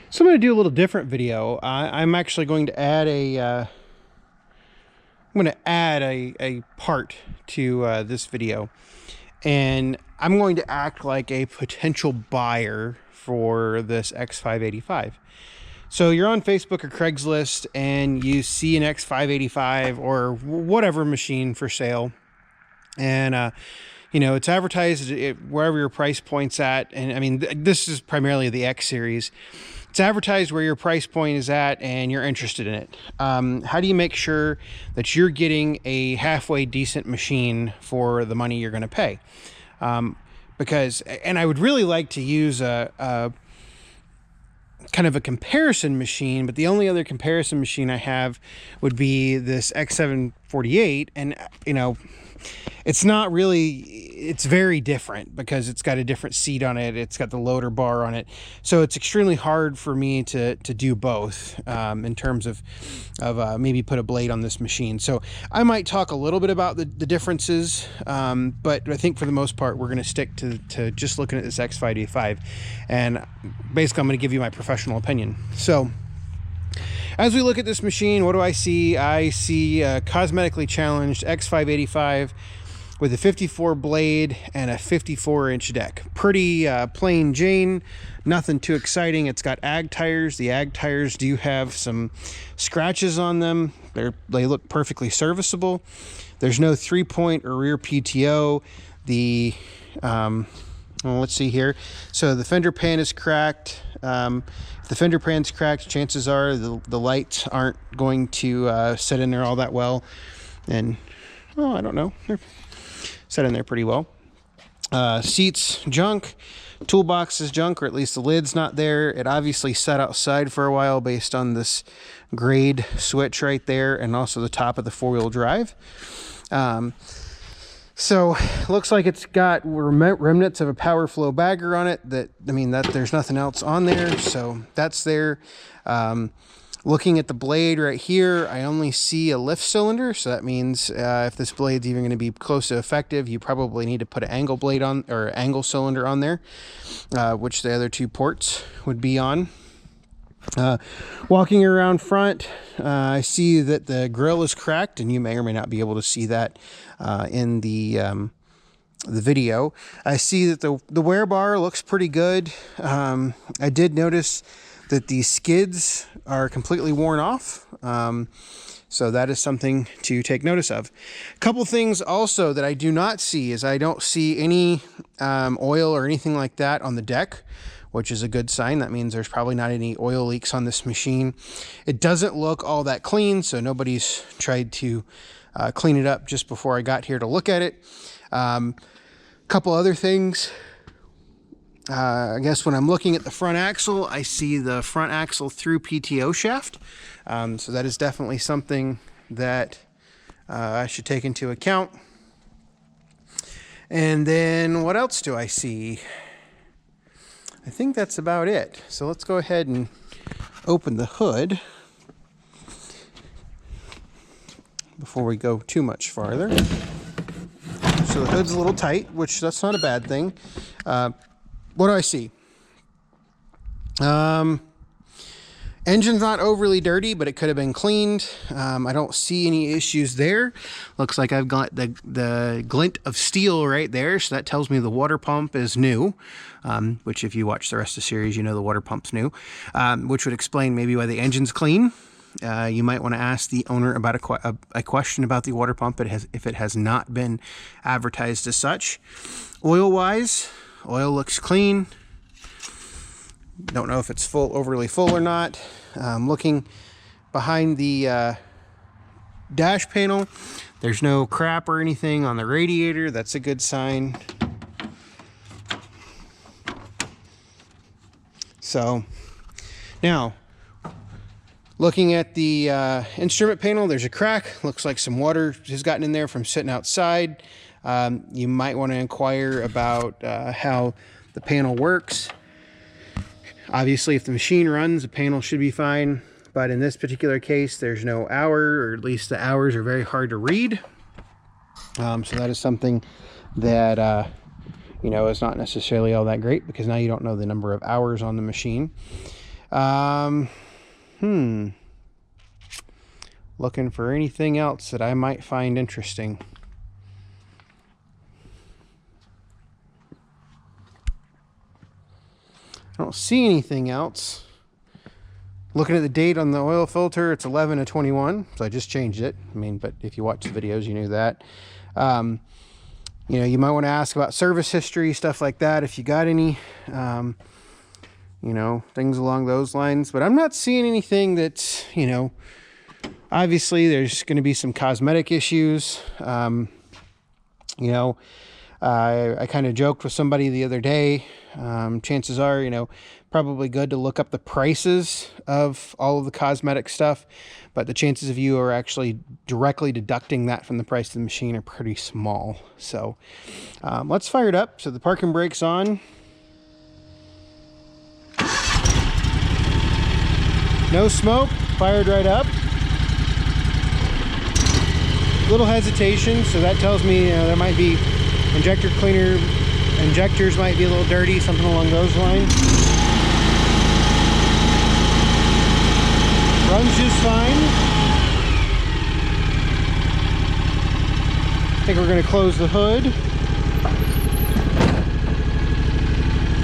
So I'm going to do a little different video. I'm actually going to add a part to this video, and I'm going to act like a potential buyer for this X585. So you're on Facebook or Craigslist and you see an X585 or whatever machine for sale, and you know, it's advertised wherever your price point's at. And I mean, this is primarily the X series. It's advertised where your price point is at and you're interested in it. How do you make sure that you're getting a halfway decent machine for the money you're going to pay? Because I would really like to use a kind of a comparison machine, but the only other comparison machine I have would be this X748. And, you know, it's not really, it's very different because it's got a different seat on it. It's got the loader bar on it. So it's extremely hard for me to do both in terms of maybe put a blade on this machine. So I might talk a little bit about the differences, but I think for the most part, we're going to stick to just looking at this X585. And basically, I'm going to give you my professional opinion. So as we look at this machine, what do I see? I see a cosmetically challenged X585 with a 54 blade and a 54-inch deck. Pretty plain Jane, nothing too exciting. It's got ag tires. The ag tires do have some scratches on them. They look perfectly serviceable. There's no 3-point or rear PTO. Well, let's see here. So the fender pan is cracked. If the fender pan's cracked, chances are the lights aren't going to set in there all that well. And, oh, I don't know. They're set in there pretty well. Seats, junk. Toolbox is junk, or at least the lid's not there. It obviously sat outside for a while based on this grade switch right there, and also the top of the four-wheel drive. So looks like it's got remnants of a power flow bagger on it. That there's nothing else on there, so that's there. Looking at the blade right here, I only see a lift cylinder, so that means if this blade's even going to be close to effective, you probably need to put an angle blade on, or angle cylinder on there, which the other two ports would be on. Walking around front, I see that the grill is cracked, and you may or may not be able to see that in the video. I see that the wear bar looks pretty good. I did notice that the skids are completely worn off. So that is something to take notice of. A couple things also that I do not see is I don't see any oil or anything like that on the deck, which is a good sign. That means there's probably not any oil leaks on this machine. It doesn't look all that clean, so nobody's tried to clean it up just before I got here to look at it. Couple other things. I guess when I'm looking at the front axle, I see the front axle through PTO shaft. So that is definitely something that I should take into account. And then what else do I see? I think that's about it. So let's go ahead and open the hood before we go too much farther. So the hood's a little tight, which that's not a bad thing. What do I see? Engine's not overly dirty, but it could have been cleaned. I don't see any issues there. Looks like I've got the glint of steel right there, so that tells me the water pump is new, which if you watch the rest of the series, you know the water pump's new, which would explain maybe why the engine's clean. You might want to ask the owner about a question about the water pump if it has not been advertised as such. Oil-wise, oil looks clean. Don't know if it's overly full or not. Looking behind the dash panel, there's no crap or anything on the radiator. That's a good sign. So now, looking at the instrument panel, there's a crack. Looks like some water has gotten in there from sitting outside. You might want to inquire about how the panel works. Obviously, if the machine runs, the panel should be fine. But in this particular case, there's no hour, or at least the hours are very hard to read. So that is something that, you know, is not necessarily all that great, because now you don't know the number of hours on the machine. Looking for anything else that I might find interesting. I don't see anything else. Looking at the date on the oil filter, it's 11/21, so I just changed it. I mean, but if you watch the videos, you knew that. You know, you might want to ask about service history, stuff like that, if you got any, you know, things along those lines. But I'm not seeing anything that's, you know, obviously there's going to be some cosmetic issues. You know, I kind of joked with somebody the other day. Chances are, you know, probably good to look up the prices of all of the cosmetic stuff, but the chances of you are actually directly deducting that from the price of the machine are pretty small. So let's fire it up. So the parking brake's on. No smoke, fired right up. Little hesitation, so that tells me there might be injector cleaner, injectors might be a little dirty, something along those lines. Runs just fine. I think we're going to close the hood.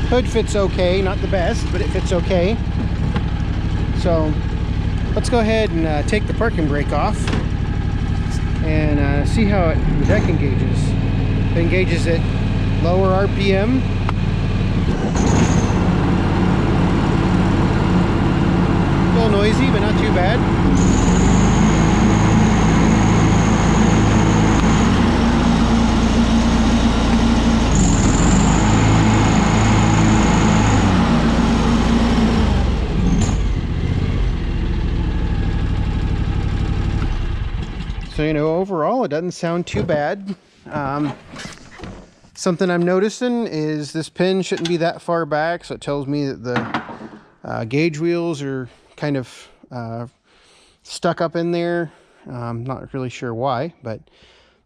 Hood fits okay, not the best, but it fits okay. So let's go ahead and take the parking brake off and see how the deck engages. It engages at lower RPM. A little noisy, but not too bad. So, you know, overall, it doesn't sound too bad. Something I'm noticing is this pin shouldn't be that far back, so it tells me that the gauge wheels are kind of stuck up in there. I'm not really sure why, but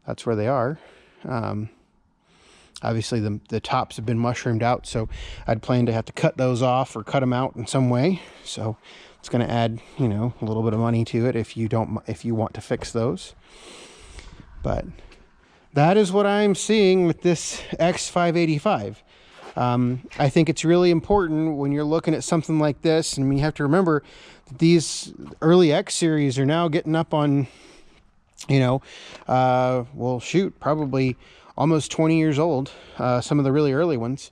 that's where they are. Obviously, the tops have been mushroomed out, so I'd plan to have to cut those off or cut them out in some way. So it's going to add, you know, a little bit of money to it if you want to fix those. But that is what I'm seeing with this X585. I think it's really important when you're looking at something like this, and you have to remember that these early X series are now getting up on, you know, well, shoot, probably almost 20 years old, some of the really early ones.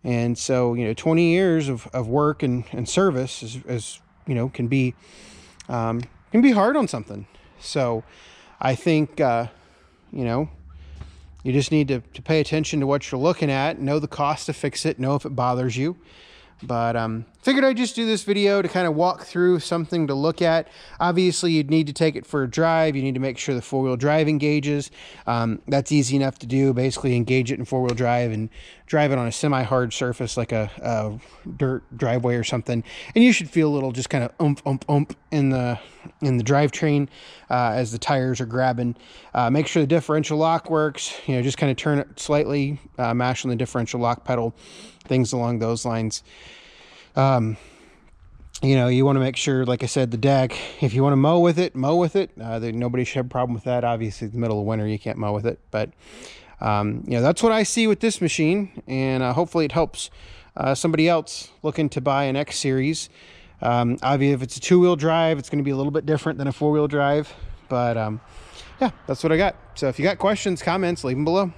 And so, you know, 20 years of work and service is, you know, can be hard on something. So I think, you know, you just need to pay attention to what you're looking at, know the cost to fix it, know if it bothers you. But figured I'd just do this video to kind of walk through something to look at. Obviously, you'd need to take it for a drive. You need to make sure the four-wheel drive engages. That's easy enough to do. Basically, engage it in four-wheel drive and drive it on a semi-hard surface like a dirt driveway or something. And you should feel a little just kind of oomph in the drivetrain as the tires are grabbing. Make sure the differential lock works. You know, just kind of turn it slightly, mash on the differential lock pedal, things along those lines. You know, you want to make sure, like I said, the deck, if you want to mow with it, mow with it. Nobody should have a problem with that. Obviously, in the middle of winter, you can't mow with it. But, you know, that's what I see with this machine. And hopefully it helps somebody else looking to buy an X Series. Obviously, if it's a two-wheel drive, it's going to be a little bit different than a four-wheel drive. But, yeah, that's what I got. So if you got questions, comments, leave them below.